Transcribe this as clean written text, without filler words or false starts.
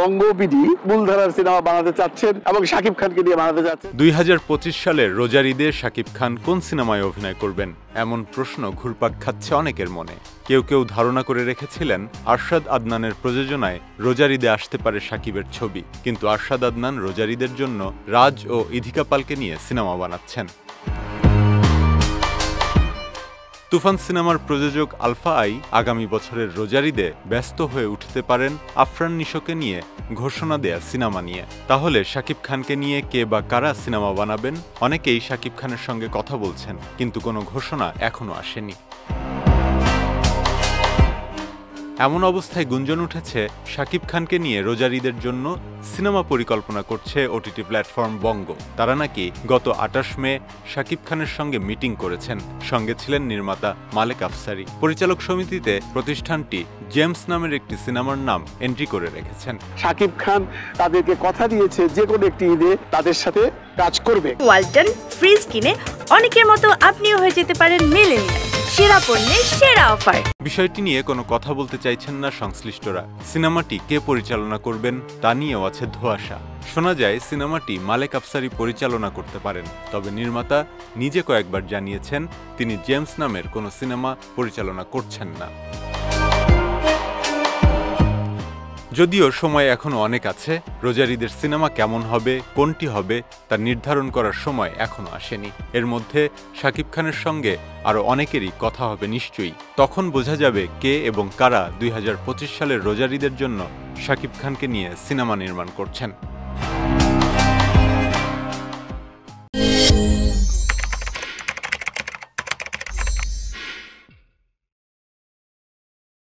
বঙ্গবিধি মূলধারার সিনেমা বানাতে চাচ্ছেন এবং শাকিব খানকে নিয়ে বানাতে চাচ্ছেন। 2025 সালের রোজার ঈদে শাকিব খান কোন সিনেমায় অভিনয় করবেন এমন প্রশ্ন ঘুরপাক খাচ্ছে অনেকের মনে। কেউ কেউ ধারণা করে রেখেছিলেন আরশাদ আদনানের প্রযোজনায় রোজার ঈদে আসতে পারে শাকিবের ছবি, কিন্তু আরশাদ আদনান রোজার ঈদের জন্য রাজ ও ইধিকা পালকে নিয়ে সিনেমা বানাচ্ছেন। তুফান সিনেমার প্রযোজক আলফা আই আগামী বছরের রোজার ঈদে ব্যস্ত হয়ে উঠতে পারেন আফরান নিশোকে নিয়ে ঘোষণা দেয়া সিনেমা নিয়ে। তাহলে শাকিব খানকে নিয়ে কে বা কারা সিনেমা বানাবেন? অনেকেই শাকিব খানের সঙ্গে কথা বলছেন, কিন্তু কোনো ঘোষণা এখনো আসেনি। এমন অবস্থায় গুঞ্জন উঠেছে শাকিব খানকে নিয়ে রোজার ঈদের জন্য সিনেমা পরিকল্পনা করছে ওটিটি প্ল্যাটফর্ম বঙ্গ। তারা নাকি গত 28 মে শাকিব খানের সঙ্গে মিটিং করেছেন। সঙ্গে ছিলেন নির্মাতা মালেক আফসারি। পরিচালক সমিতিতে প্রতিষ্ঠানটি জেমস নামের একটি সিনেমার নাম এন্ট্রি করে রেখেছেন। শাকিব খান তাদেরকে কথা দিয়েছে যে কোনো একটি ঈদে তাদের সাথে কাজ করবে। ওয়ালটন ফ্রিজ কিনে অনেকের মতো আপনিও হয়ে যেতে পারেন মিলেনিয়াল। সেরা পণ্যের সেরা অফার। বিষয়টি নিয়ে কোনো কথা বলতে চাইছেন না সংশ্লিষ্টরা। সিনেমাটি কে পরিচালনা করবেন তা নিয়েও আছে ধোঁয়াশা। শোনা যায় সিনেমাটি মালেক আফসারি পরিচালনা করতে পারেন, তবে নির্মাতা নিজে কয়েকবার জানিয়েছেন তিনি জেমস নামের কোনো সিনেমা পরিচালনা করছেন না। যদিও সময় এখনো অনেক আছে, রোজার ঈদের সিনেমা কেমন হবে, কোনটি হবে তা নির্ধারণ করার সময় এখনো আসেনি। এর মধ্যে শাকিব খানের সঙ্গে আরও অনেকেরই কথা হবে নিশ্চয়ই। তখন বোঝা যাবে কে এবং কারা 2025 সালের রোজার ঈদের জন্য শাকিব খানকে নিয়ে সিনেমা নির্মাণ করছেন।